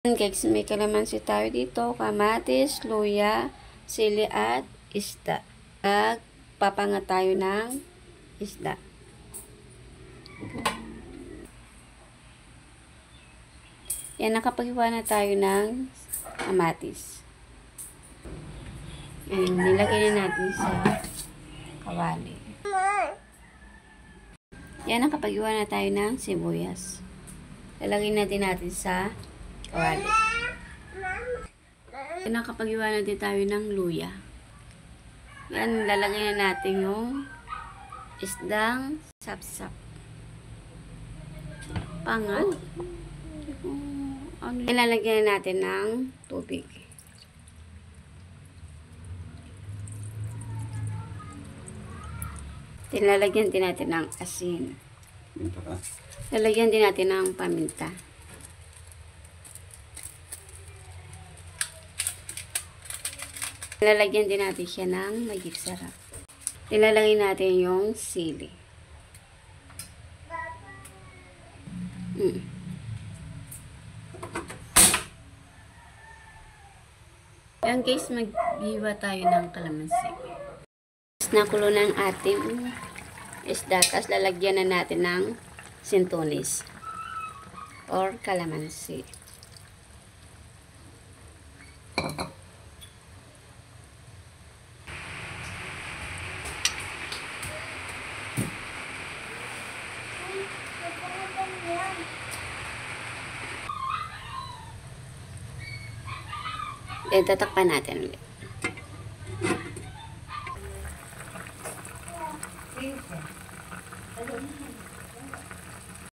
Guys, may kalamansi tayo dito, kamatis, luya, sili at isda. Papanga tayo ng isda. Yan, nakapaghiwa na tayo ng kamatis. Yan, nilagay na natin sa kawali. Yan, nakapaghiwa na tayo ng sibuyas. Lalagay natin sa kawali. Yan, nakapaghiwa na din tayo ng luya. Yan, lalagay na natin yung isdang sapsap. Pangat. Ilalagyan natin ng tubig. Lalagyan din natin ng asin. Lalagyan din natin ng paminta. Lalagyan din natin siya ng maging sarap. Ilalagay natin yung sili. Yan guys, maghiwa tayo ng kalamansi. Nakulo na ang ating isda. Tapos lalagyan na natin ng sintunis or kalamansi. Then tatakpan natin ulit.